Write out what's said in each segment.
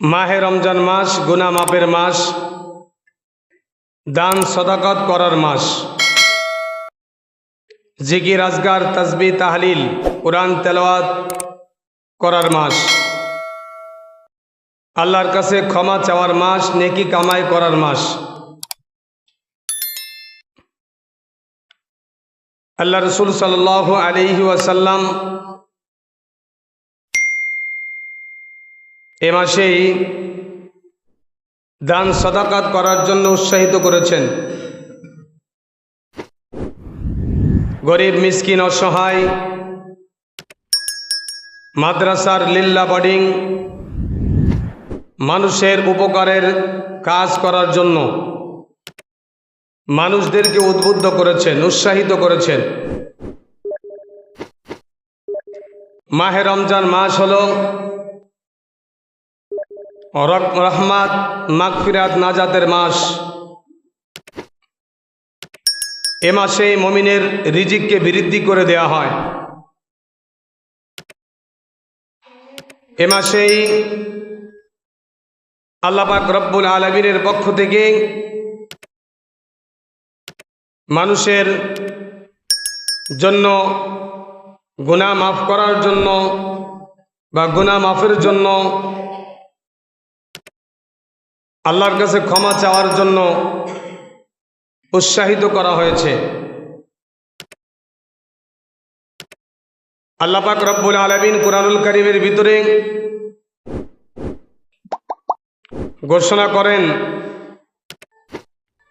মাহে রমজান মাস গুনাহ মাপের মাস, দান সদাকত করার মাস, জিকির আজগার তাসবিহ তাহলিল কোরআন তেলাওয়াত করার মাস, আল্লাহর কাছে ক্ষমা চাওয়ার মাস, নেকি কামাই করার মাস। আল্লাহ রসুল সাল্লাল্লাহু আলাইহি ওয়াসাল্লাম এ মাসেই দান সদাকাত করার জন্য উৎসাহিত করেছেন। গরিব মিসকিন অসহায়, মাদ্রাসার লিল্লা বোর্ডিং, মানুষের উপকারের কাজ করার জন্য মানুষদেরকে উদ্বুদ্ধ করেছেন, উৎসাহিত করেছেন। মাহে রমজান মাস হল রহমত, মাগফিরাত, নাজাতের মাস। এ মাসে মুমিনের রিজিককে বৃদ্ধি করে দেয়া হয়। এ মাসেই আল্লাহ পাক রব্বুল আলামিনের পক্ষ থেকে মানুষের জন্য গুনাহ মাফ করার জন্য বা গুনাহ মাফের জন্য, আল্লাহর কাছে ক্ষমা চাওয়ার জন্য উৎসাহিত করা হয়েছে। আল্লাহ পাক রব্বুল আলামিন কুরআনুল কারীমের ভিতরে ঘোষণা করেন,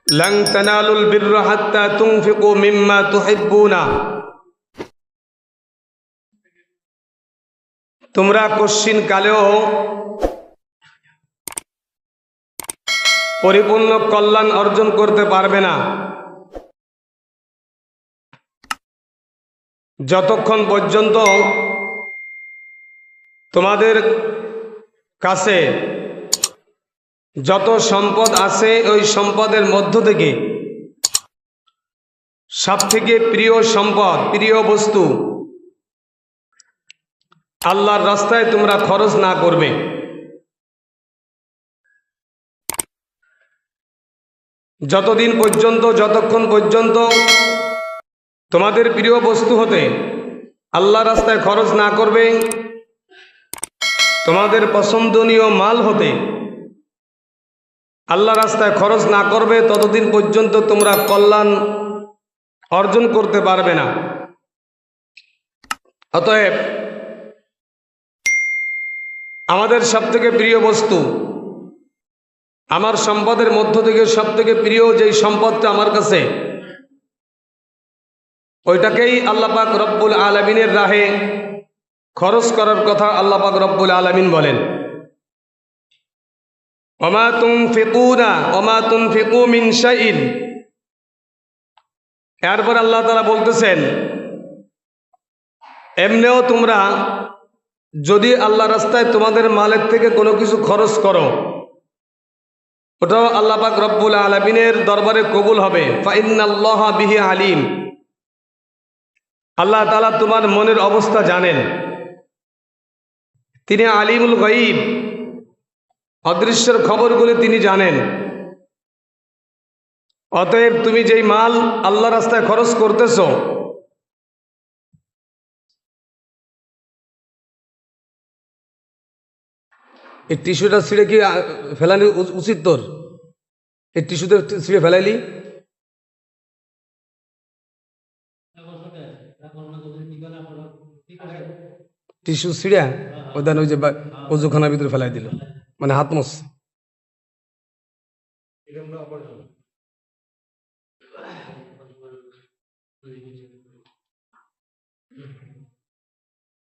লান তানালুল বিররা হাত্তা তুনফিকু মিম্মা তুহিব্বুনা। তোমরা কশ্চিন কালেও পরিপূর্ণ কল্যাণ অর্জন করতে পারবে না যতক্ষণ পর্যন্ত তোমাদের কাছে যত সম্পদ আছে ওই সম্পদের মধ্য থেকে সবথেকে প্রিয় সম্পদ, প্রিয় বস্তু আল্লাহর রাস্তায় তোমরা খরচ না করবে। যতক্ষণ পর্যন্ত তোমাদের প্রিয় বস্তু হতে আল্লাহর রাস্তায় খরচ না করবে, তোমাদের পছন্দনীয় মাল হতে আল্লাহর রাস্তায় খরচ না করবে, ততদিন পর্যন্ত তোমরা কল্যাণ অর্জন করতে পারবে না। অতএব আমাদের সবথেকে প্রিয় বস্তু, আমার সম্পদের মধ্য থেকে সবথেকে প্রিয় যেই সম্পদটা আমার কাছে, ওইটাকেই আল্লাহ পাক রব্বুল আলামিনের রাহে খরচ করার কথা আল্লাহ পাক রব্বুল আলামিন বলেন। ওমা তুনফিকু মিন শাইইন। এরপর আল্লাহ তাআলা বলতেছেন, এমনিও তোমরা যদি আল্লাহ রাস্তায় তোমাদের মালের থেকে কোনো কিছু খরচ করো, ওটাও আল্লাহ পাক রব্বুল আলামিনের দরবারে কবুল হবে। ফাইন্নাল্লাহা বিহি আলিম। আল্লাহ তাআলা তোমার মনের অবস্থা জানেন, তিনি আলিমুল গায়ব, অদৃশ্যের খবরগুলি তিনি জানেন। অতএব তুমি যেই মাল আল্লাহ রাস্তায় খরচ করতেছ, এই টিস্যুটা ছিঁড়ে কি ফেলানি উচিত? তোর এই টিস্যুতে ছিঁড়ে ফেলাইলি? টিস্যু ছিঁড়ে ওই যে অজুখানার ভিতরে ফেলাই দিল, মানে হাত মোছ।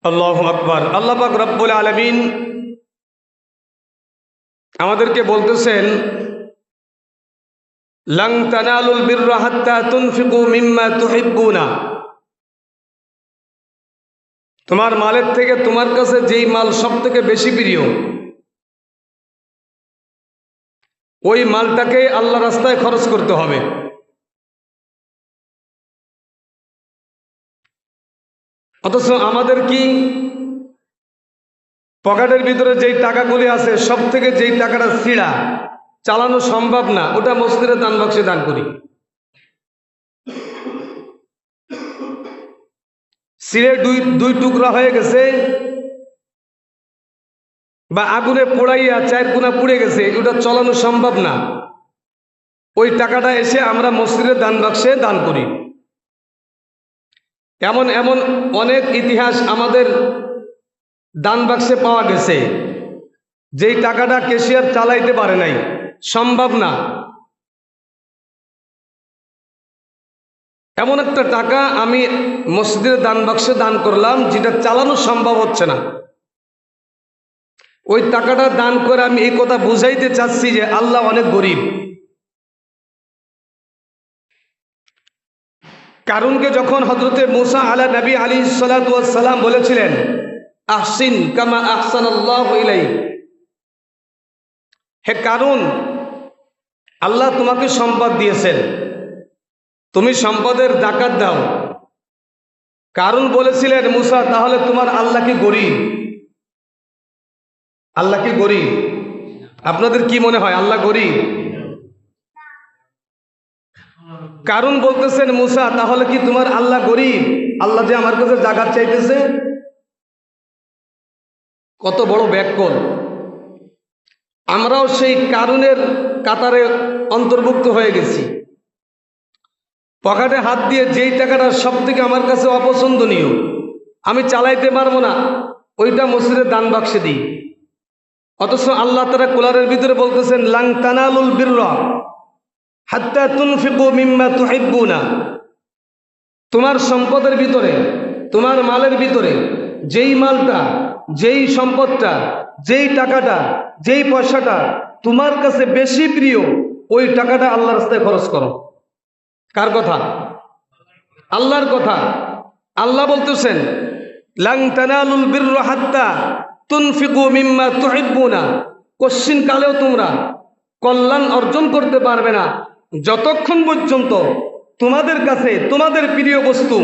আল্লাহু আকবার। আল্লাহ পাক রব্বুল আলামিন আমাদেরকে বলতেছেন, লান তানালুল বিররা হাত্তা তুনফিকু মিম্মা তুহিব্বুনা। তোমার মালের থেকে তোমার কাছে যেই মাল সবথেকে বেশি প্রিয়, ওই মালটাকে আল্লাহ রাস্তায় খরচ করতে হবে। অথচ আমাদের কি পকেটের ভিতরে যেই টাকাগুলি আছে সব থেকে যেই টাকাটা ছিঁড়া, চালানো সম্ভব না, ওটা মসজিদের দান বাক্সে দান করি। ছিঁড়ে দুই টুকরা হয়ে গেছে বা আগুনে পোড়াইয়া 4 কোনা পুড়ে গেছে, ওটা চালানো সম্ভব না, ওই টাকাটা এসে আমরা মসজিদের দান বাক্সে দান করি। এমন এমন অনেক ইতিহাস আমাদের দান বাক্সে পাওয়া গেছে, যেই টাকাটা ক্যাশিয়ার চালাইতে পারে নাই, সম্ভব না। এমন একটা টাকা আমি মসজিদের দান বাক্সে দান করলাম যেটা চালানো সম্ভব হচ্ছে না। ওই টাকাটা দান করে আমি এই কথা বুঝাইতে চাচ্ছি যে আল্লাহ অনেক গরিব। কারুনকে যখন হযরতে মুসা আলা নবী আলাইহিস সালাতু ওয়াস সালাম বলেছিলেন, আহসিন কামা আহসানাল্লাহু ইলাইক, হে কারুন, আল্লাহ তোমাকে সম্পদ দিয়েছেন, তুমি সম্পদের যাকাত দাও। কারুন বলেছিলেন, মুসা তাহলে তোমার আল্লাহ কি গরিব? আল্লাহ কি গরিব? আপনাদের কি মনে হয় আল্লাহ গরিব? কারুন বলতেছেন, মুসা তাহলে কি তোমার আল্লাহ গরিব? আল্লাহ যে আমার কাছে যাকাত চাইতেছে। কত বড় ব্যাককল! আমরাও সেই কারুনের কাতারে অন্তর্ভুক্ত হয়ে গেছি। পকেটে হাত দিয়ে যেই টাকাটা সব থেকে আমার কাছে অপছন্দনীয়, আমি চালাইতে পারবো না, ওইটা মসজিদের দান বাক্সে দিই। অথচ আল্লাহ তাআলা কোরআনের ভিতরে বলতেছেন, লান তানালুল বিররা হাত্তা তুনফিকু মিম্মা তুহিব্বুনা। তোমার সম্পদের ভিতরে, তোমার মালের ভিতরে যেই মালটা, যেই সম্পদটা, যেই টাকাটা, যেই পয়সাটা তোমার কাছে বেশি প্রিয়, ওই টাকাটা আল্লাহর রাস্তায় খরচ করো। কার কথা? আল্লাহর কথা। আল্লাহ বলতেছেন, লান তানালুল বিররা হাত্তা তুনফিকু মিম্মা তুহিব্বুনা। কোশ্চিন কালেও তোমরা কল্যাণ অর্জন করতে পারবে না যতক্ষণ পর্যন্ত তোমাদের কাছে তোমাদের প্রিয় বস্তু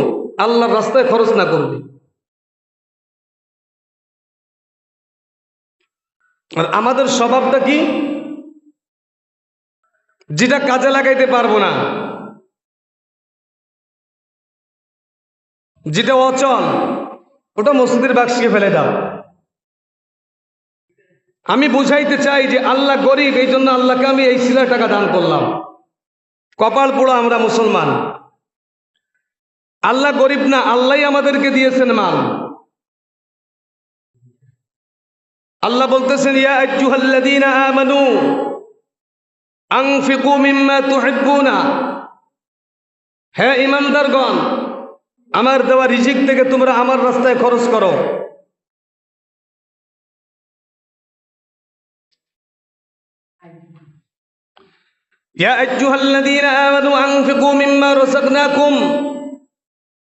আল্লাহর রাস্তায় খরচ না করবে। আর আমাদের স্বভাবটা কি? যেটা কাজে লাগাইতে পারবো না, যেটা অচল, ওটা মসজিদের বাক্সে ফেলে দাও। আমি বুঝাইতে চাই যে আল্লাহ গরিব, এই জন্য আল্লাহকে আমি এই সিলা টাকা দান করলাম। কপাল পোড়া আমরা মুসলমান। আল্লাহ গরিব না, আল্লাহই আমাদেরকে দিয়েছেন মাল। আল্লাহ বলতেছেন, ইয়া আইয়ুহাল্লাযীনা আমানু আনফিকু মিম্মা তুহিব্বুনা। হে ঈমানদারগণ, আমার দেওয়া রিজিক থেকে তোমরা আমার রাস্তায় খরচ করো। ইয়া আইয়ুহাল্লাযীনা আমানু আনফিকু মিম্মা রাযাকনাকুম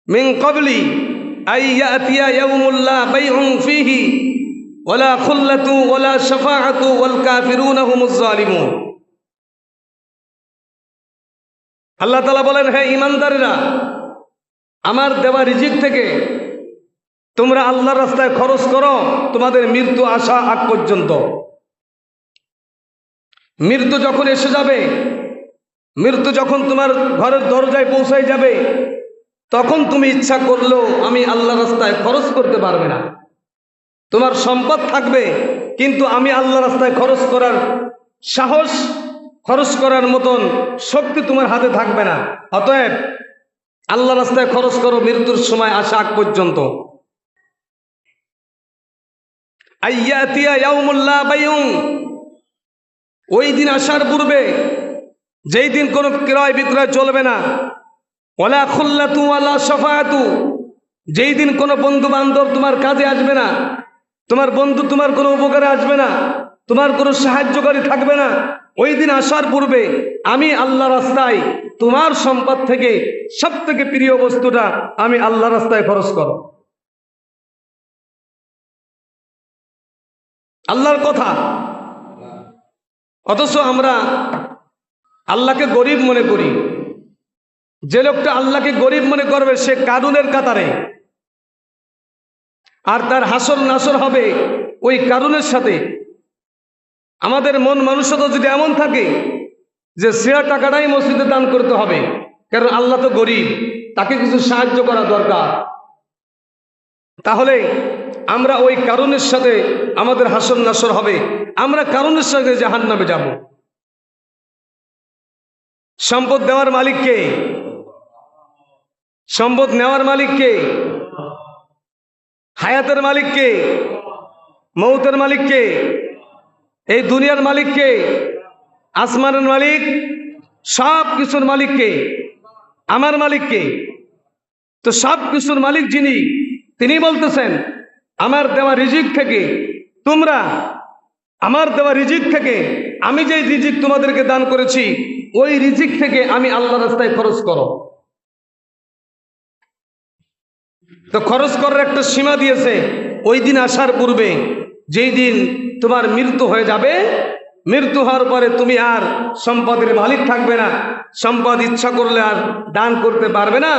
মিন ক্বাবলি আন ইয়াতিয়া ইয়াওমুল লা বাইউন ফীহি ওয়ালা খুল্লাতু ওয়ালা শাফাআতু ওয়াল কাফিরুনা হুমুজ জালিমুন। আল্লাহ তাআলা বলেন, হে ঈমানদারেরা, আমার দেওয়া রিজিক থেকে তোমরা আল্লাহর রাস্তায় খরচ করো তোমাদের মৃত্যু আসা আগ পর্যন্ত। মৃত্যু যখন এসে যাবে, মৃত্যু যখন তোমার ঘরের দরজায় পৌঁছায় যাবে, তখন তুমি ইচ্ছা করলেও আমি আল্লাহর রাস্তায় খরচ করতে পারবে না। তোমার সম্পদ থাকবে, কিন্তু আমি আল্লাহর রাস্তায় খরচ করার সাহস, খরচ করার মতন শক্তি তোমার হাতে থাকবে না। অতএব আল্লাহর রাস্তায় খরচ করো মৃত্যুর সময় আসা আগ পর্যন্ত। আইয়াতিয়া ইয়াউমুল লা বাইউন, ওই দিন আসার পূর্বে, যেই দিন কোনো ক্রয় বিক্রয় চলবে না। ওয়ালা খুল্লাতু ওয়ালা শাফাআতু, যেই দিন কোনো বন্ধু বান্ধব তোমার কাজে আসবে না, তোমার বন্ধু তোমার কোনো উপকারে আসবে না, তোমার কোনো সাহায্যকারী থাকবে না। ওই দিন আসার পূর্বে আমি আল্লাহ রাস্তায় তোমার সম্পদ থেকে সব থেকে প্রিয় বস্তুটা আমি আল্লাহ রাস্তায় খরচ করো। আল্লাহর কথা। অথচ আমরা আল্লাহকে গরিব মনে করি। যে লোকটা আল্লাহকে গরিব মনে করবে সে কারুনের কাতারে, আর তার হাসর নাসর হবে ওই কারণের সাথে আমাদের মন মানসিকতা যদি এমন থাকে যে সেরা টাকাটাই মসজিদে দান করতে হবে, কারণ আল্লাহ তো গরিব, তাকে কিছু সাহায্য করা দরকার, তাহলে আমরা ওই কারণের সাথে আমাদের হাসর নাসর হবে, আমরা কারণের সাথে জাহান্নামে যাব। সম্পদ দেওয়ার মালিক কে? সম্পদ নেওয়ার মালিক কে? হায়াতের মালিক কে? মৌতের মালিক কে? এই দুনিয়ার মালিক কে? আসমানের মালিক? সব কিছুর মালিক কে? আমার মালিক কে? তো সব কিছুর মালিক যিনি, তিনি বলতেছেন আমার দেওয়া রিজিক থেকে তোমরা, আমার দেওয়া রিজিক থেকে আমি যে রিজিক তোমাদেরকে দান করেছি ওই রিজিক থেকে আমি আল্লাহর রাস্তায় খরচ করো। তো খরচ করার একটা সীমা দিয়েছে, ওই দিন আসার পূর্বে, যেই দিন তোমার মৃত্যু হয়ে যাবে, মৃত্যু হওয়ার পরে তুমি আর সম্পদের মালিক থাকবে না, সম্পদ ইচ্ছা করলে আর দান করতে পারবে না।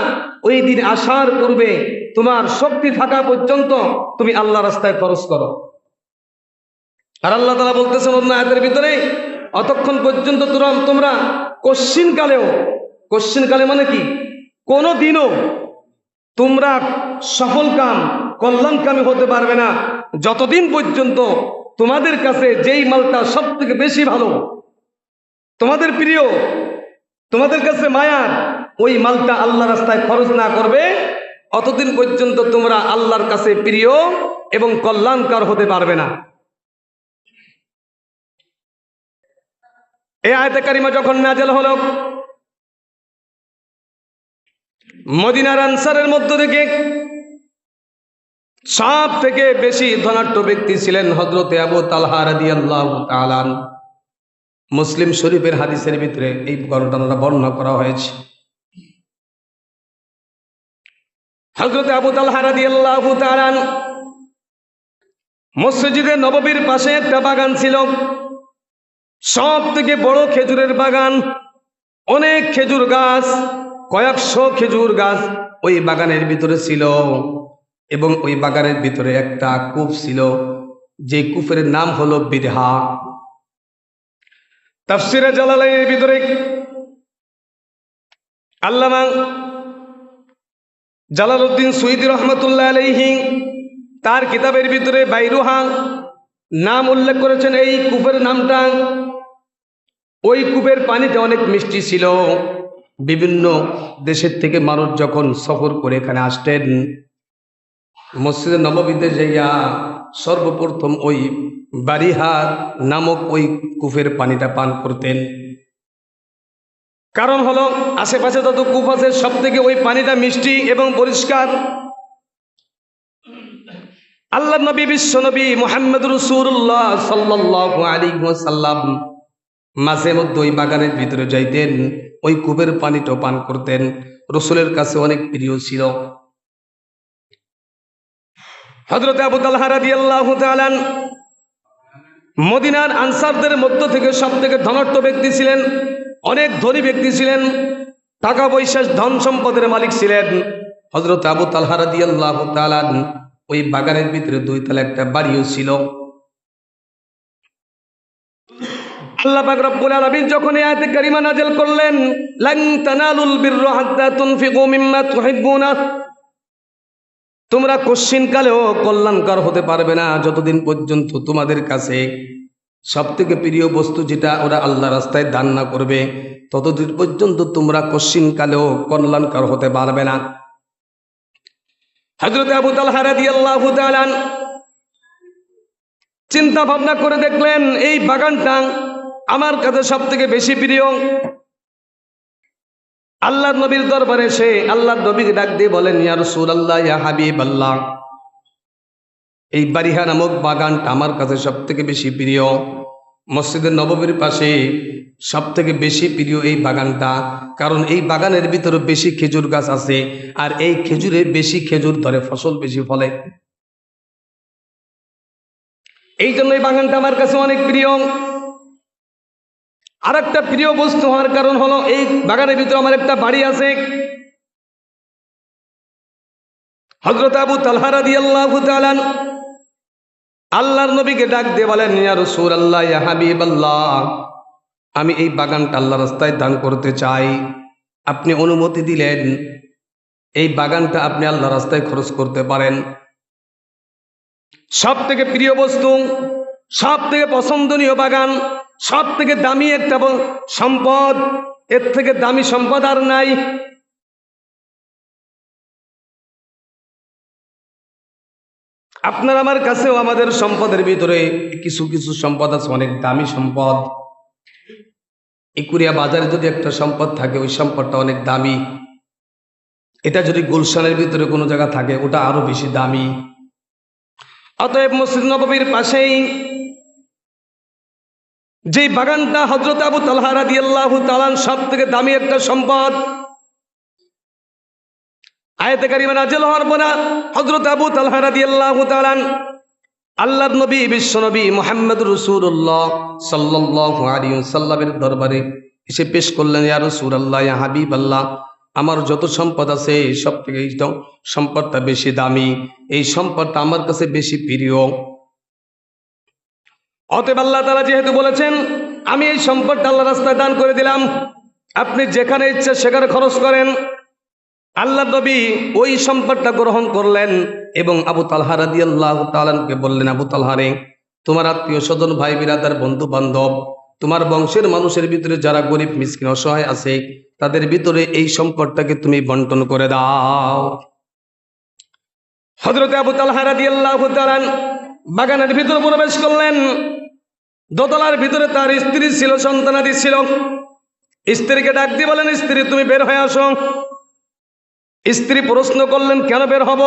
ওই দিন আসার পূর্বে তোমার শক্তি থাকা পর্যন্ত তুমি আল্লাহ রাস্তায় খরচ করো। আর আল্লাহ তাআলা বলতেছেন অন্য আয়াতের ভিতরে, অতক্ষণ পর্যন্ত তোমরা কোশ্চিনকালে মানে কি, কোনো দিনও তোমরা সফল কাম কল্যাণকামী হতে পারবে না, যতদিন পর্যন্ত তোমাদের কাছে যেই মালটা সব থেকে বেশি ভালো, তোমাদের প্রিয়, তোমাদের কাছে মায়ার, ওই মালটা আল্লাহ রাস্তায় খরচ না করবে, অতদিন পর্যন্ত তোমরা আল্লাহর কাছে প্রিয় এবং কল্যাণকর হতে পারবে না। এই আয়াতে কারিমা যখন নাযিল হলো, মদিনার আনসারের মধ্য থেকে সব থেকে বেশি ধনাঢ্য ব্যক্তি ছিলেন হযরতে আবু তালহা রাদিয়াল্লাহু তাআলা। মুসলিম শরীফের হাদিসের ভিতরে এই ঘটনাটা বর্ণনা করা হয়েছে। হযরতে আবু তালহা রাদিয়াল্লাহু তাআলা মসজিদে নববীর পাশে একটা বাগান ছিল, সব থেকে বড় খেজুরের বাগান, অনেক খেজুর গাছ, কয়েকশো খেজুর গাছ ওই বাগানের ভিতরে ছিল, এবং ওই বাগানের ভিতরে একটা কূপ ছিল, যে কূপের নাম হলো বিরহা। তাফসীরে জালালাইনের ভিতরে আল্লামা জালালউদ্দিন সুয়ুতী রাহমাতুল্লাহ আলাইহি তার কিতাবের ভিতরে বাইরুহা নাম উল্লেখ করেছেন এই কূপের নামটা। ওই কূপের পানিটা অনেক মিষ্টি ছিল। বিভিন্ন দেশের থেকে মানুষ যখন সফর করে এখানে আসতেন, মসজিদে নববীতে যাইয়া সর্বপ্রথম ওই বারিহা নামক ওই কূপের পানিটা পান করতেন। কারণ হলো আশেপাশে যত কূপ আছে সব থেকে ওই পানিটা মিষ্টি এবং পরিষ্কার। আল্লাহ নবী, বিশ্ব নবী মুহাম্মদ রাসূলুল্লাহ সাল্লাল্লাহু আলাইহি ওয়াসাল্লাম মাঝে মধ্যে ওই বাগানের ভিতরে যাইতেন, ওই কূপের পানিটা পান করতেন। রাসূলের কাছে অনেক প্রিয় ছিল। হযরত আবু তালহা রাদিয়াল্লাহু তাআলা মদিনার আনসারদের মধ্য থেকে সব থেকে ধনাঢ্য ব্যক্তি ছিলেন, অনেক ধনী ব্যক্তি ছিলেন, টাকা পয়সা ধন সম্পদের মালিক ছিলেন। হযরত আবু তালহা রাদিয়াল্লাহু তাআলা ওই বাগানের ভিতরে দুই তলা একটা বাড়িও ছিল। আল্লাহ পাক রব্বুল আলামিন যখন এই আয়াতে কারিমা নাযিল করলেন, লান তানালুল বিররা হাত্তা তুনফিকু মিম্মা তুহিব্বুনা, তোমরা কোশ্চিনকালেও কল্যাণকর হতে পারবে না যতদিন পর্যন্ত তোমাদের কাছে সব থেকে প্রিয় বস্তু যেটা ওরা আল্লাহ রাস্তায় দান না করবে, ততদিন পর্যন্ত তোমরা কোশ্চিনকালেও কল্যাণকর হতে পারবে না। হযরত আবু তালহা রাদিয়াল্লাহু তাআলা চিন্তা ভাবনা করে দেখলেন, এই বাগানটা আমার কাছে সব থেকে বেশি প্রিয়। আল্লাহর নবীর দরবারে সে আল্লাহর নবীকে ডাক দিয়ে বলেন, ইয়া রাসূলুল্লাহ, ইয়া হাবিবাল্লাহ, এই বারিহা নামক বাগানটা আমার কাছে সব থেকে বেশি প্রিয়। মসজিদের নববীর পাশে সব থেকে বেশি প্রিয় এই বাগানটা, কারণ এই বাগানের ভিতরে বেশি খেজুর গাছ আছে, আর এই খেজুরে বেশি খেজুর ধরে, ফসল বেশি ফলে। এই জন্য এই বাগানটা আমার কাছে অনেক প্রিয়। আর একটা প্রিয় বস্তু হওয়ার কারণ হলো এই বাগানের ভিতরে আমার একটা বাড়ি আছে। হযরত আবু তালহা রাদিয়াল্লাহু তাআলা আল্লাহর নবীকে ডাক দিয়ে বলেন, ইয়া রাসূলুল্লাহ, ইয়া হাবিবাল্লাহ, আমি এই বাগানটা আল্লাহর রাস্তায় দান করতে চাই। আপনি অনুমতি দিলেন, এই বাগানটা আপনি আল্লাহর রাস্তায় খরচ করতে পারেন। সব থেকে প্রিয় বস্তু, সব থেকে পছন্দনীয় বাগান, সব থেকে দামি একটা সম্পদ, এর থেকে দামি সম্পদ আর নাই। আপনার আমার কাছেও আমাদের সম্পদের ভিতরে কিছু কিছু সম্পদ আছে, অনেক দামি সম্পদ। ইকুরিয়া বাজারে যদি একটা সম্পদ থাকে, ওই সম্পদটা অনেক দামি। এটা যদি গুলশানের ভিতরে কোনো জায়গা থাকে, ওটা আরো বেশি দামি। অতএব মসজিদ নববীর পাশেই যে বাগানটা হযরত আবু তালহা রাদিয়াল্লাহু তাআলা সব থেকে দামি একটা সম্পদ, আয়াতে কারিমা নাযিল হওয়ার পর হযরত আবু তালহা রাদিয়াল্লাহু তাআলা আল্লাহর নবী বিশ্ব নবী মুহাম্মদুর রাসূলুল্লাহ সাল্লাল্লাহু আলাইহি ওয়াসাল্লামের দরবারে এসে পেশ করলেন, ইয়া রাসূলুল্লাহ, ইয়া হাবিবাল্লাহ, আমার যত সম্পদ আছে সব থেকে এই সম্পদটা বেশি দামি, এই সম্পদটা আমার কাছে বেশি প্রিয়। অতএব আল্লাহ তাআলা যেহেতু বলেছেন, আমি এই সম্পদটা আল্লাহর রাস্তায় দান করে দিলাম, আপনি যেখানে ইচ্ছে সেখানে খরচ করেন। আল্লাহ নবী ওই সম্পদটা গ্রহণ করলেন এবং আবু তালহা রাদিয়াল্লাহু তাআলাকে বললেন, আবু তালহা রে, তোমার আত্মীয় স্বজন, ভাই বিরাদার, বন্ধু বান্ধব, তোমার বংশের মানুষের ভিতরে যারা গরিব মিসকিন অসহায় আছে, তাদের ভিতরে এই সম্পদটাকে তুমি বন্টন করে দাও। হযরত আবু তালহা রাদিয়াল্লাহু তাআলা বাগানের ভিতরে প্রবেশ করলেন। দোতলার ভিতরে তার স্ত্রী ছিল, সন্তানাদি ছিল। স্ত্রীকে ডাক দিয়ে বলেন, স্ত্রী, তুমি বের হয়ে আসো। স্ত্রী প্রশ্ন করলেন, কেন বের হব?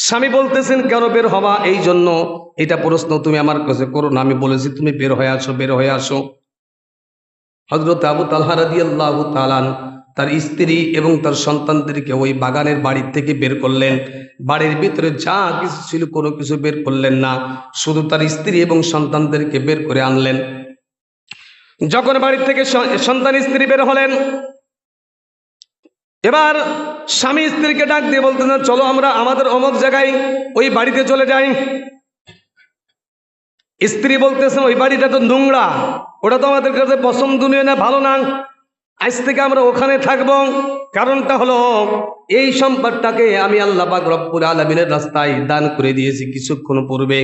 স্বামী বলতেছেন, কেন বের হবা? এই জন্য এটা প্রশ্ন তুমি আমার কাছে করো না, আমি বলেছি তুমি বের হয়ে আসো, বের হয়ে আসো। হযরত আবু তালহা রাদিয়াল্লাহু তাআলা তার স্ত্রী এবং তার সন্তানদেরকে ওই বাগানের বাড়ি থেকে বের করলেন। বাড়ির ভিতরে যা কিছু ছিল কোনো কিছু বের করলেন না, শুধু তার স্ত্রী এবং সন্তানদেরকে বের করে আনলেন। যখন বাড়ি থেকে সন্তান স্ত্রী বের হলেন, এবার স্বামী স্ত্রীকে ডাক দিয়ে বলতেন, চলো আমরা আমাদের অমুক জায়গায় ওই বাড়িতে চলে যাই। স্ত্রী বলতেছেন, ওই বাড়িটা তো নোংরা, ওটা তো আমাদের কাছে পছন্দনীয় না, ভালো না, আজ থেকে আমরা ওখানে থাকব। কারণটা হলো, এই সম্পদটাকে আমি আল্লাহ পাক রব্বুল আলামিনের রাস্তায় দান করে দিয়েছি কিছুক্ষণ পূর্বে।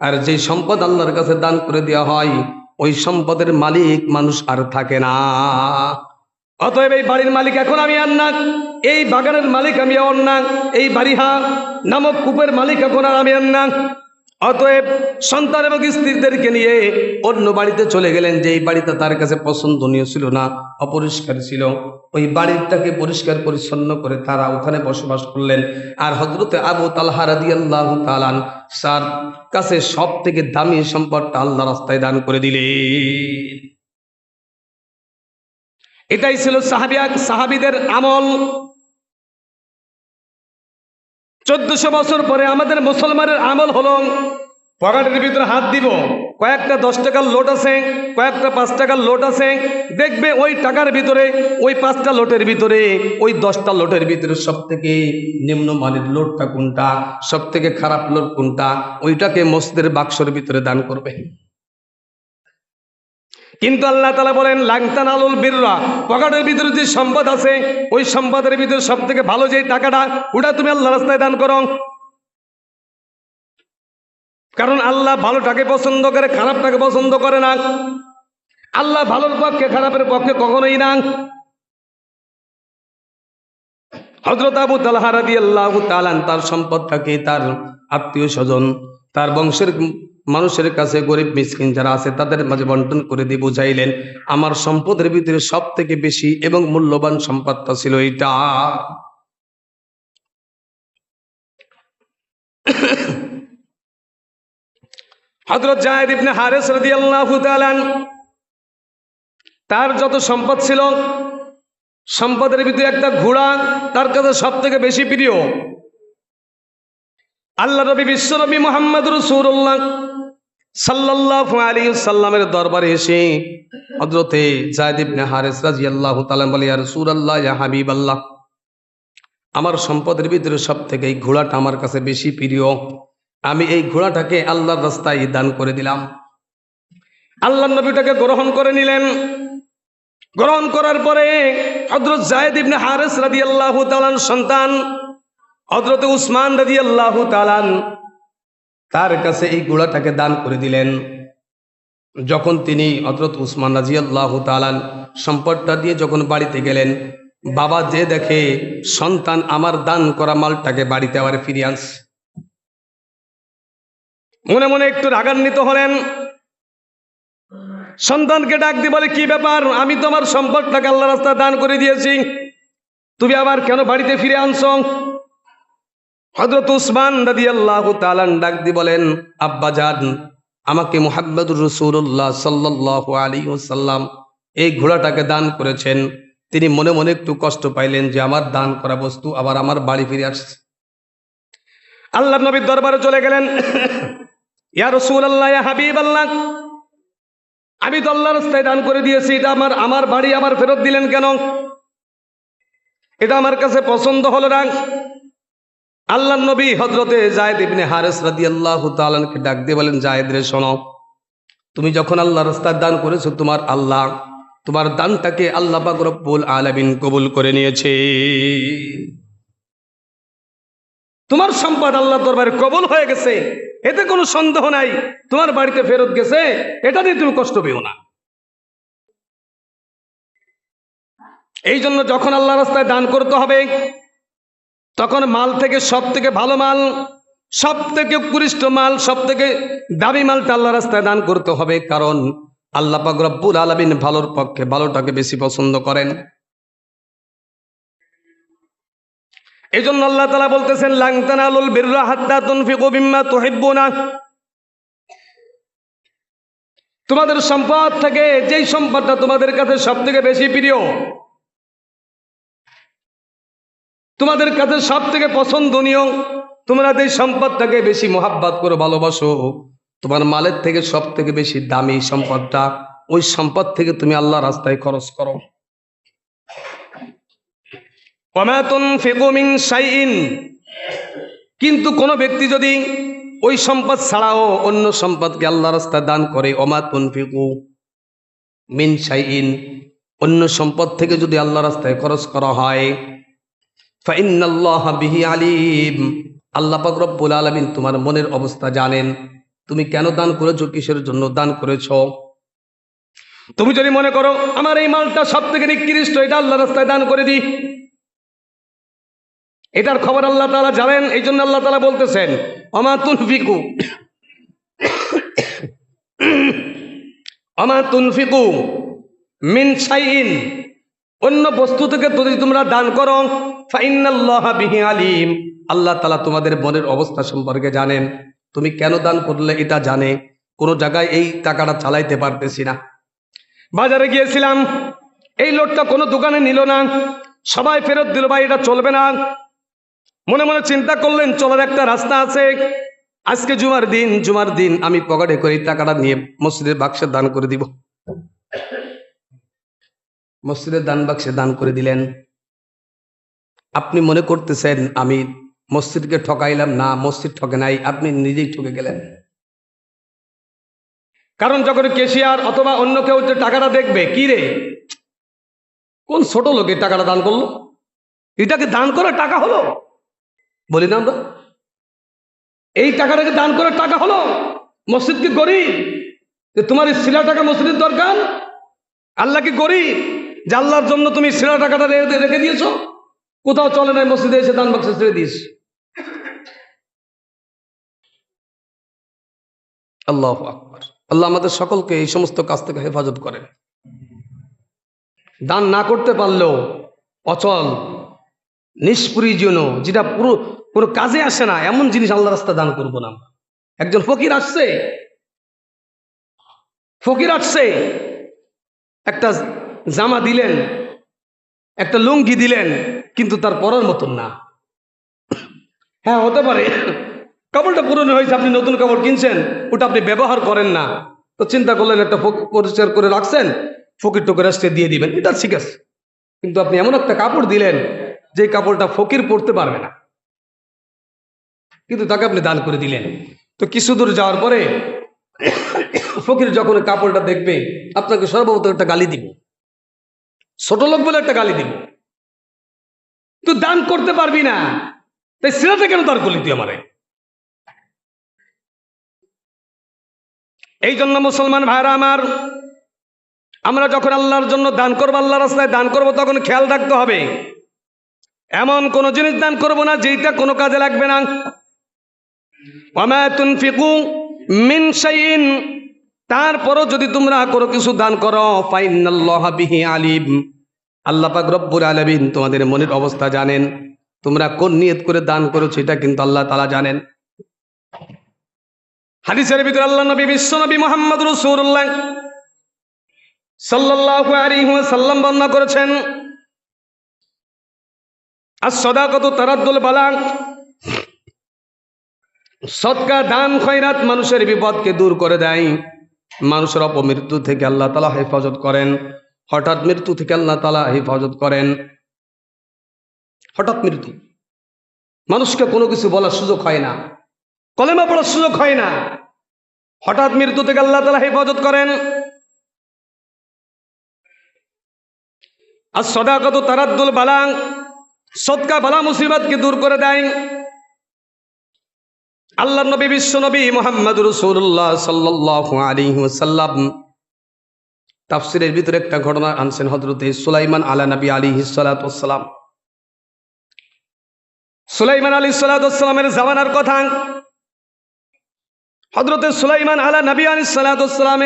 আর যে সম্পদ আল্লাহর কাছে দান করে দেওয়া হয়, ওই সম্পদের মালিক মানুষ আর থাকে না। অতএব এই বাড়ির মালিক এখন আমি আর না, এই বাগানের মালিক আমি আর না, এই বাড়িহা নামক কূপের মালিক এখন আর আমি আর না। অতএব সন্তান এবং স্ত্রীদেরকে নিয়ে অন্য বাড়িতে চলে গেলেন। যে এই বাড়িটা তার কাছে পছন্দনীয় ছিল না, অপরিষ্কার ছিল, ওই বাড়িটাকে পরিষ্কার পরিচ্ছন্ন করে তারা ওখানে বসবাস করলেন। আর হযরতে আবু তালহা রাদিয়াল্লাহু তাআলা তার কাছে সব থেকে দামি সম্পদটা আল্লাহ রাস্তায় দান করে দিলেন। এটাই ছিল সাহাবীদের আমল। 1400 বছর পরে আমাদের মুসলমানের আমল হলো, পকেটের ভিতরে হাত দিব, কয়েকটা 10 টাকার লোট আছে, কয়েকটা 5 টাকার লোট আছে, দেখবে ওই টাকার ভিতরে, ওই 5টা লোটের ভিতরে, ওই 10টা লোটের ভিতরে সব থেকে নিম্নমানের লোটটা কোনটা, সব থেকে খারাপ লোট কোনটা, ওইটাকে মসজিদের বাক্সের ভিতরে দান করবে। কিন্তু আল্লাহ তাআলা বলেন, লান তানালুল বিররা, পকেটের ভিতরে যে সম্পদ আছে, ওই সম্পদের ভিতরে সব থেকে ভালো যে টাকাটা, ওটা তুমি আল্লাহর রাস্তায় দান করো। কারণ আল্লাহ ভালোটাকে পছন্দ করে, খারাপটাকে পছন্দ করে না। আল্লাহ ভালোর পক্ষে, খারাপের পক্ষে কখনোই না। হযরত আবু তালহা রাদিয়াল্লাহু তাআলা তার সম্পদটাকে তার আত্মীয় স্বজন, তার বংশের মানুষের কাছে, গরিব মিসকিন যারা আছে তাদের মাঝে বন্টন করে দিয়ে বুঝাইলেন, আমার সম্পদের ভিতরে সব থেকে বেশি এবং মূল্যবান সম্পদটা ছিল এটা। হযরত যায়েদ ইবনে হারেস রাদিয়াল্লাহু তাআলা তার যত সম্পদ ছিল, সম্পদের ভিতরে একটা ঘোড়া তার কাছে সব থেকে বেশি প্রিয়। আল্লাহ নবী বিশ্ব নবী মুহাম্মদুর রাসূলুল্লাহ সাল্লাল্লাহু আলাইহি ওয়াসাল্লামের দরবারে এসে হযরতে যায়েদ ইবনে হারেস রাদিয়াল্লাহু তাআলা বলে, ইয়া রাসূলুল্লাহ, ইয়া হাবিবাল্লাহ, আমার সম্পদের ভিতরে সব থেকে এই ঘোড়াটা আমার কাছে বেশি প্রিয়। আমি এই ঘোড়াটাকে আল্লাহর রাস্তায় দান করে দিলাম। আল্লাহর নবীটাকে গ্রহণ করে নিলেন। গ্রহণ করার পরে হযরত যায়েদ ইবনে হারেস রাদিয়াল্লাহু তাআলার সন্তান হযরত উসমান রাদিয়াল্লাহু তাআলা তার কাছে এই ঘোড়াটাকে দান করে দিলেন। যখন তিনি হযরত উসমান রাদিয়াল্লাহু তাআলা সম্পদটা দিয়ে যখন বাড়িতে গেলেন, বাবা যে দেখে সন্তান আমার দান করা মালটাকে বাড়িতে আবার ফিরিয়ে আনছে। মনে মনে একটু রাগান্বিত হলেন। সন্তানকে ডাক দিয়ে বলে, কি ব্যাপার, আমি তোমার সম্পদটাকে আল্লাহর রাস্তায় দান করে দিয়েছি, তুমি আবার কেন বাড়িতে ফিরে আনছো? হযরত উসমান রাদিয়াল্লাহু তাআলা ডাক দিয়ে বলেন, আব্বাজান, আমাকে মুহাম্মদুর রাসূলুল্লাহ সাল্লাল্লাহু আলাইহি ওয়াসাল্লাম এই ঘোড়াটাকে দান করেছেন। তিনি মনে মনে একটু কষ্ট পাইলেন যে আমার দান করা বস্তু আবার আমার বাড়ি ফিরে আসছে। আল্লাহর নবীর দরবারে চলে গেলেন। ইয়া রাসূলুল্লাহ, ইয়া হাবিবাল্লাহ, আমি তো আল্লাহর রাস্তায় দান করে দিয়েছি, এটা আমার বাড়ি আবার ফেরত দিলেন কেন? এটা আমার কাছে পছন্দ হলো না। আল্লাহর নবী হযরতে যায়েদ ইবনে হারেস রাদিয়াল্লাহু তাআলাকে ডাক দিয়ে বলেন, যায়েদ রে, শোনো, তুমি যখন আল্লাহর রাস্তায় দান করেছো, তোমার দানটাকে আল্লাহ পাক রব্বুল আলামিন কবুল করে নিয়েছে। তোমার সম্পদ আল্লাহর দরবারে কবুল হয়ে গেছে, এতে কোনো সন্দেহ নাই। তোমার বাড়িতে ফেরত গেছে, এটা নিয়ে তুমি কষ্ট পেও না। এই জন্য যখন আল্লাহর রাস্তায় দান করতে হবে, তখন মাল থেকে সব থেকে ভালো মাল, সব থেকে উৎকৃষ্ট মাল, সব থেকে দামি মালটা আল্লাহর রাস্তায় দান করতে হবে। কারণ আল্লাহ পাক রব্বুল আলামিন ভালোর পক্ষে ভালোটাকে বেশি পছন্দ করেন। এই জন্য আল্লাহ তাআলা বলতেছেন, লান তানালুল বিররা হাত্তা তুনফিকু মিম্মা তুহিব্বুনা। তোমাদের সম্পদ থেকে যেই সম্পদটা তোমাদের কাছে সব থেকে বেশি প্রিয়, তোমাদের কাছে সব থেকে পছন্দনীয়, তোমরা যে সম্পদটাকে বেশি মোহাব্বত করো, ভালোবাসো, তোমার মালের থেকে সব থেকে বেশি দামি সম্পদটা, ওই সম্পদ থেকে তুমি আল্লাহর রাস্তায় খরচ করো। ওয়া তুনফিকু মিন শাইইন, কিন্তু কোন ব্যক্তি যদি ওই সম্পদ ছাড়াও অন্য সম্পদকে আল্লাহর রাস্তায় দান করে, ওয়া তুনফিকু মিন শাইইন, অন্য সম্পদ থেকে যদি আল্লাহর রাস্তায় খরচ করা হয়, ফাইন্নাল্লাহা বিহি আলিম, আল্লাহ পাক রব্বুল আলামিন তোমার মনের অবস্থা জানেন। তুমি কেন দান করেছো, কিসের জন্য দান করেছো। তুমি যদি মনে করো আমার এই মালটা সব থেকে নিকৃষ্ট, এটা আল্লাহর রাস্তায় দান করে দিই, এটার খবর আল্লাহ তাআলা জানেন। এই জন্য আল্লাহ তাআলা বলতেছেন, ওমা তুনফিকু মিন শাইইন, অন্য বস্তু থেকে যদি তোমরা দান করো, ফাইন্নাল্লাহা বিহি আলিম, আল্লাহ তাআলা তোমাদের মনের অবস্থা সম্পর্কে জানেন। তুমি কেন দান করলে এটা জানে। কোন জায়গায় এই টাকাটা চালাইতে পারতেছি না, বাজারে গিয়েছিলাম, এই লোটটা কোনো দোকানে নিল না, সবাই ফেরত দিল, ভাই এটা চলবে না। মনে মনে চিন্তা করলেন, চলার একটা রাস্তা আছে। আজকে জুমার দিন আমি পকেটে করে টাকাটা নিয়ে মসজিদের বাক্সে দান করে দিব। মসজিদের দান বাক্সে দান করে দিলেন। আপনি মনে করতেছেন আমি মসজিদকে ঠকাইলাম, না, মসজিদ ঠকে নাই, আপনি নিজেই ঠকে গেলেন। কারণ যখন ক্যাশিয়ার অথবা অন্য কেউ যে টাকাটা দেখবে, কি রে, কোন ছোট লোক এই টাকাটা দান করলো, এটাকে দান করার টাকা হলো, বলি না আমরা, এই টাকাটাকে দান করার টাকা হলো। মসজিদ কি গরিব যে তোমার এই শিলা টাকা মসজিদের দরকার? আল্লাহ কি গরিব যে আল্লাহর জন্য তুমি শিলা টাকাটা রেখে দিয়েছো? কোথাও চলে নাই, মসজিদে এসে দান বাক্সে ছেড়ে দিয়েছ। আল্লাহু আকবার। আল্লাহ আমাদের সকলকে এই সমস্ত কাজ থেকে হেফাজত করেন। দান না করতে পারলেও অচল, নিষ্প্রয়োজনীয়, যেটা পুরো কোনো কাজে আসে না, এমন জিনিস আল্লাহ রাস্তায় দান করবো না। একজন ফকির আসছে, একটা জামা দিলেন, একটা লুঙ্গি দিলেন, কিন্তু তার পরার মতন না। হ্যাঁ, হতে পারে কাপড়টা পুরনো হয়েছে, আপনি নতুন কাপড় কিনছেন, ওটা আপনি ব্যবহার করেন না, তো চিন্তা করলেন একটা পরিষ্কার করে রাখছেন, ফকির টোকের আসতে দিয়ে দিবেন, এটা ঠিক আছে। কিন্তু আপনি এমন একটা কাপড় দিলেন যে কাপড়টা ফকির পরতে পারবে না। কিন্তু তাকে আপনি দান করে দিলেন। তো কিছু দূর যাওয়ার পরে ফকির যখন কাপড়টা দেখবে আপনাকে সর্বপ্রথম একটা গালি দিব, ছোট লোক বলে একটা গালি দিব, তুই দান করতে পারবি না, তাই সিরাতে কেন দান করলি তুই আমারে? এই জন্য মুসলমান ভাইরা আমার, আমরা যখন আল্লাহর জন্য দান করবো, আল্লাহর রাস্তায় দান করবো, তখন খেয়াল রাখতে হবে এমন কোন জিনিস দান করবো না যেটা কোনো কাজে লাগবে না। ওয়ামা তুনফিকু মিন শাইইন, তারপরও যদি তোমরা কোনো কিছু দান করো, ফাইনাল্লাহা বিহি আলিম, আল্লাহ পাক রব্বুল আলামিন তোমাদের মনের অবস্থা জানেন। তোমরা কোন নিয়ত করে দান করেছো এটা কিন্তু আল্লাহ তাআলা জানেন। হাদিসের ভিতরে আল্লাহ নবী বিশ্ব নবী মুহাম্মদ রাসূলুল্লাহ সাল্লাল্লাহু আলাইহি ওয়াসাল্লাম বর্ণনা করেছেন, আস-সাদাকাতু তারাদ্দুল বালা, সদকা দান খয়রাত মানুষের বিপদকে দূর করে দেয়, মানুষের অপমৃত্যু থেকে আল্লাহ তাআলা হেফাজত করেন, হঠাৎ মৃত্যু থেকে আল্লাহ তাআলা হেফাজত করেন। হঠাৎ মৃত্যু, মানুষকে কোনো কিছু বলার সুযোগ হয় না, কলেমা পড়ার সুযোগ হয় না, হঠাৎ মৃত্যু থেকে আল্লাহ তাআলা হেফাজত করেন। আর সাদাকাতু তারাদ্দুল বালা, সদকা বালা মুসিবতকে দূর করে দেয়। আল্লাহর নবী বিশ্ব নবী মুহাম্মদ রাসূলুল্লাহ সাল্লাল্লাহু আলাইহি ওয়াসাল্লাম তাফসীরের ভিতরে একটা ঘটনা আনছেন, হযরতে সুলাইমান আলা নবী আলাইহিস সালাতু ওয়াস সালাম। সুলাইমান আলাইহিস সালাতু ওয়াস সালামের জামানার কথা। হযরতে সুলাইমান আলা নবী আলাইহিস সালাতু ওয়াস সালাম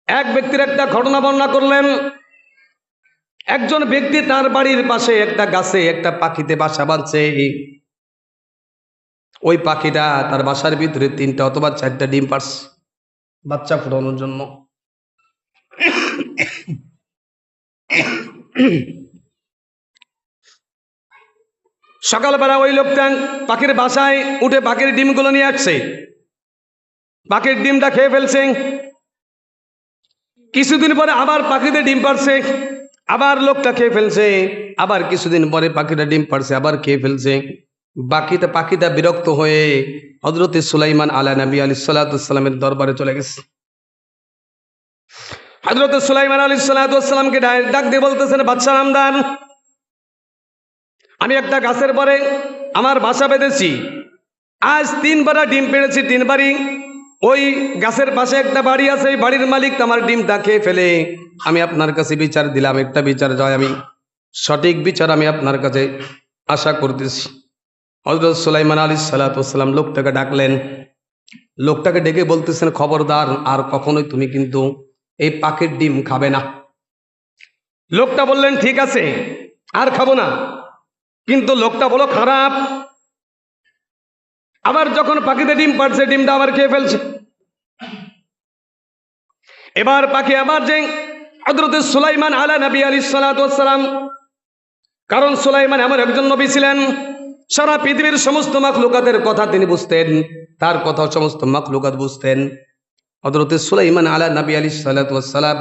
এক ব্যক্তির একটা ঘটনা বর্ণনা করলেন। একজন ব্যক্তি তার বাড়ির পাশে একটা গাছে একটা পাখিতে বাসা বাঁধছে। ওই পাখিটা তার বাসার ভিতরে 3টা অথবা 4টা ডিম পাড়ছে বাচ্চা ফোটানোর জন্য। সকালবেলা ওই লোকটা পাখির বাসায় উঠে পাখির ডিমগুলো নিয়ে আসছে, পাখির ডিমটা খেয়ে ফেলছে। কিছুদিন পরে আবার পাখিতে ডিম পাড়ছে, আবার লোকটা খেয়ে ফেলছে। আবার কিছুদিন পরে পাখিটা ডিম পাড়ছে, আবার খেয়ে ফেলছে। পাখিটা বিরক্ত হয়ে হযরতে সুলাইমান আলা নবী আলাইহিস সালাতু ওয়াস সালামের দরবারে চলে গেছে। হযরতে সুলাইমান আলাইহিস সালাতু ওয়াস সালামকে ডাক দিয়ে বলতেছেন, বাদশা নামদার, আমি একটা গাছের পরে আমার বাসা বেঁধেছি, আজ 3বার ডিম পেড়েছি, 3বারই ওই গাছের পাশে একটা বাড়ি আছে, এই বাড়ির মালিক আমার ডিমটা খেয়ে ফেলে। আমি আপনার কাছে বিচার দিলাম, একটা বিচার যায়, আমি সঠিক বিচার আমি আপনার কাছে আশা করতেছি। হযরত সুলাইমান আলাইহিস সালাতু ওয়াস সালাম লোকটাকে ডাকলেন, লোকটাকে ডেকে বলতেছেন, খবরদার, আর কখনোই তুমি কিন্তু এই পাখির ডিম খাবে না। লোকটা বললেন, ঠিক আছে, আর খাবো না। কিন্তু লোকটা বলো খারাপ, আবার যখন পাখিতে ডিম পাড়ছে, ডিমটা আবার খেয়ে ফেলছে। এবার পাখি আবার যে হযরত সুলাইমান আলা নবী আলাইহিস সালাতু ওয়াস সালাম, কারণ সুলাইমান এমন একজন নবী ছিলেন, সারা পৃথিবীর সমস্ত মাখলুকাতের কথা তিনি বুঝতেন, তার কথা সমস্ত মাখলুকাত বুঝতেন। হযরত সুলাইমান আলা নবী আলাইহিস সালাতু ওয়াস সালাম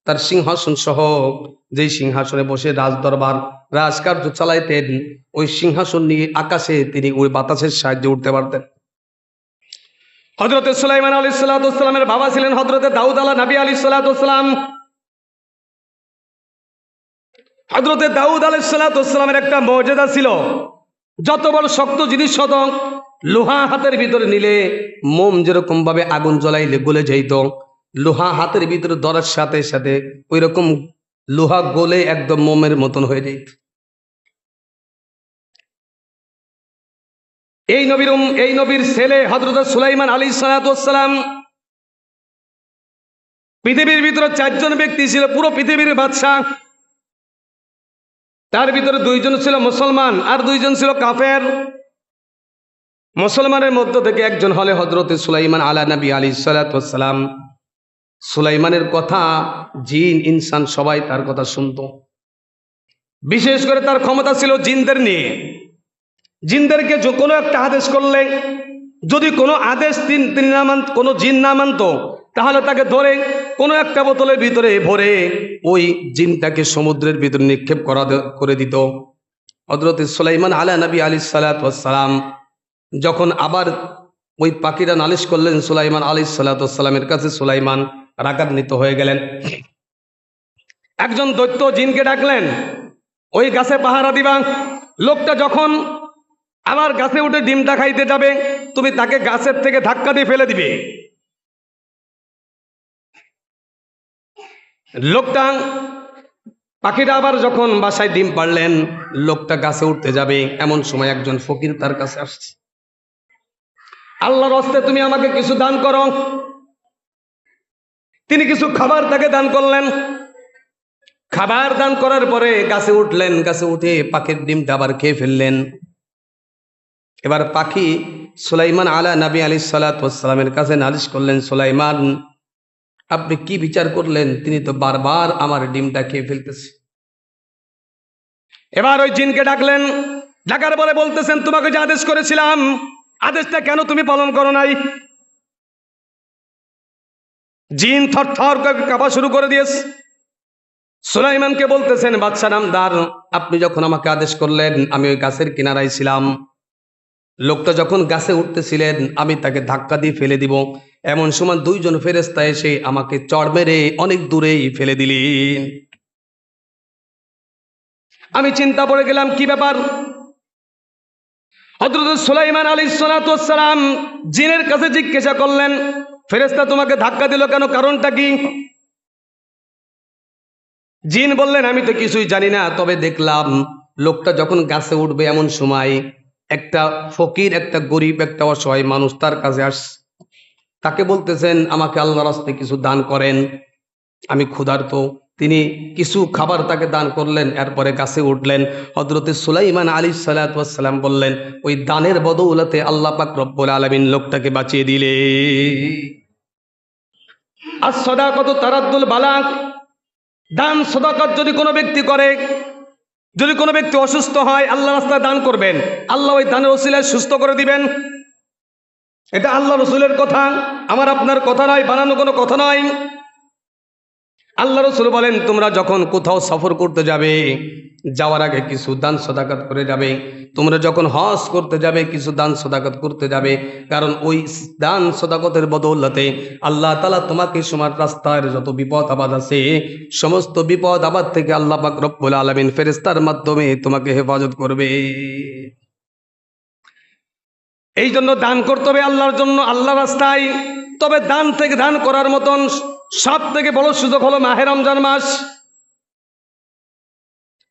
তার সিংহাসন সহ যেই সিংহাসনে বসে রাজদরবার রাজকার্য চালাইতেন, ওই সিংহাসন নিয়ে আকাশে তিনি ওই বাতাসের সাহায্যে উঠতে পারতেন। হযরত সুলাইমান আলাইহিস সালাতু ওয়াস সালামের বাবা ছিলেন হযরত দাউদ আলা নবী আলাইহিস সালাতু ওয়াস সালাম। হযরত দাউদ আলাইহিস সালাতু ওয়াস সালামের একটা মুজিজা ছিল, যত বড় শক্ত জিনিস হত, লোহা হাতের ভিতরে নিলে মোম যেরকম ভাবে আগুন জ্বলাইলে গলে যাইত, লোহা হাতের ভিতরে ধরার সাথে সাথে ওই রকম লোহা গলে একদম মোমের মতন হয়ে যাইত। এই নবীর ছেলে হযরত সুলাইমান আলাইহিস সালাতু ওয়াস সালাম, পৃথিবীর ভিতরে 4জন ব্যক্তি ছিল পুরো পৃথিবীর বাদশা। তার ভিতরে 2জন ছিল মুসলমান আর 2জন ছিল কাফের। মুসলমানের মধ্য থেকে একজন হলে হযরত সুলাইমান আলা নবী আলাইহিস সালাতু ওয়াস সালাম। সুলাইমানের কথা জিন ইনসান সবাই তার কথা শুনতো, বিশেষ করে তার ক্ষমতা ছিল জিনদের নিয়ে। জিনদেরকে কোনো একটা আদেশ করলে যদি কোনো আদেশ কোনো জিন না মানত, তাহলে তাকে ধরে কোনো একটা বোতলের ভিতরে ভরে ওই জিনটাকে সমুদ্রের ভিতরে নিক্ষেপ করে দিত। হযরত সুলাইমান আলা নবী আলাইহিস সালাতু ওয়াস সালাম যখন আবার ওই পাখিরা নালিশ করলেন সুলাইমান আলাইহিস সালামের কাছে, সুলাইমান রাগান্বিত হয়ে গেলেন। একজন দৈত্য জিনকে ডাকলেন, ওই গাছে পাহারা দিবা। লোকটা যখন আবার গাছে উঠে ডিমটা খাইতে যাবে, তুমি তাকে গাছের থেকে ধাক্কা দিয়ে ফেলে দিবে। লোকটা, পাখিটা আবার যখন বাসায় ডিম পাড়লেন, লোকটা গাছে উঠতে যাবে, এমন সময় একজন ফকির তার কাছে আসছে। আল্লাহর হস্তে তুমি আমাকে কিছু দান করো। তিনি কিছু খাবার তাকে দান করলেন। খাবার দান করার পরে গাছে উঠলেন, গাছে উঠে পাখির ডিমটা আবার খেয়ে ফেললেন। এবার পাখি সুলাইমান আলা নবী আলাইহিস সালামের কাছে নালিশ করলেন, সুলাইমান আপনি কি বিচার করলেন? তিনি তো বারবার আমার ডিমটা খেয়ে ফেলতেছে। এবার ওই জিনকে ডাকলেন, ডাকার পরে বলতেছেন, তোমাকে যে আদেশ করেছিলাম, আদেশটা কেন তুমি পালন করো নাই? জিন থরথর করে কাঁপা শুরু করে দিয়েছে। সুলাইমানকে বলতেছেন, বাদশা নামদার, আপনি যখন আমাকে আদেশ করলেন, আমি ওই গাছের কিনারায় ছিলাম। লোকটা যখন গাছে উঠতেছিলেন, আমি তাকে ধাক্কা দিয়ে ফেলে দিব, এমন সময় দুইজন ফেরেশতা এসে আমাকে চড় মেরে অনেক দূরেই ফেলে দিলেন। আমি চিন্তা পড়ে গেলাম, কি ব্যাপার? হযরত সুলাইমান আলাইহিস সালাম জিনের কাছে জিজ্ঞাসা করলেন, ফেরেশতা তোমাকে ধাক্কা দিল কেন, কারণটা কি? জিন বললেন, আমি তো কিছুই জানি না, তবে দেখলাম লোকটা যখন গাছে উঠবে এমন সময় একটা ফকির, একটা গরিব, একটা অসহায় মানুষ তার কাছে আসছে। তাকে বলতেছেন, আমাকে আল্লাহর রাস্তায় কিছু দান করেন, আমি ক্ষুধার্ত। তিনি কিছু খাবার তাকে দান করলেন, এরপরে গাছে উঠলেন। হযরত সুলাইমান আলাইহিস সালাম বললেন, ওই দানের বদৌলতে আল্লাহ পাক রব্বুল আলামিন লোকটাকে বাঁচিয়ে দিলে। as-সাদাকাতু তারাদ্দুল বালা, দান সদাকত যদি কোনো ব্যক্তি করে, যদি কোনো ব্যক্তি অসুস্থ হয়, আল্লাহর রাস্তায় দান করবেন, আল্লাহ ওই দানের ওসিলায় সুস্থ করে দিবেন। এটা আল্লাহ রসুলের কথা, আমার আপনার কথা নয়, বানানো কোনো কথা নয়। আল্লাহ রসুল বলেন, তোমরা যখন কোথাও সফর করতে যাবে, যাওয়ার আগে কিছু দান সদাকত করে যাবে। তোমরা যখন হজ করতে যাবে, কিছু দান সদাকত করতে যাবে, কারণ ওই দান সদাকতের বদৌলতে আল্লাহ তাআলা তোমাকে তোমার রাস্তার যত বিপদ আপদ আছে, সমস্ত বিপদ আপদ থেকে আল্লাহ পাক রব্বুল আলামিন ফেরেশতার মাধ্যমে তোমাকে হেফাজত করবে। এই জন্য দান করতে হবে আল্লাহর জন্য, আল্লাহ রাস্তায়। তবে দান থেকে দান করার মতন সব থেকে বড় সুযোগ হলো মাহে রমজান মাস।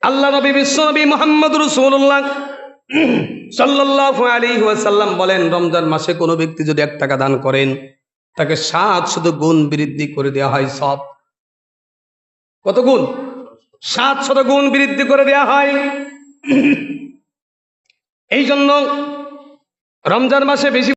আল্লাহ নবী বিশ্বনবী মুহাম্মদ রাসূলুল্লাহ সাল্লাল্লাহু আলাইহি ওয়াসাল্লাম বলেন, রমজান মাসে কোনো ব্যক্তি যদি 1 টাকা দান করেন, তাকে 700 গুণ বৃদ্ধি করে দেওয়া হয়। সব কত গুণ? 700 গুণ বৃদ্ধি করে দেওয়া হয়। এই জন্য রমজান মাসে বেশি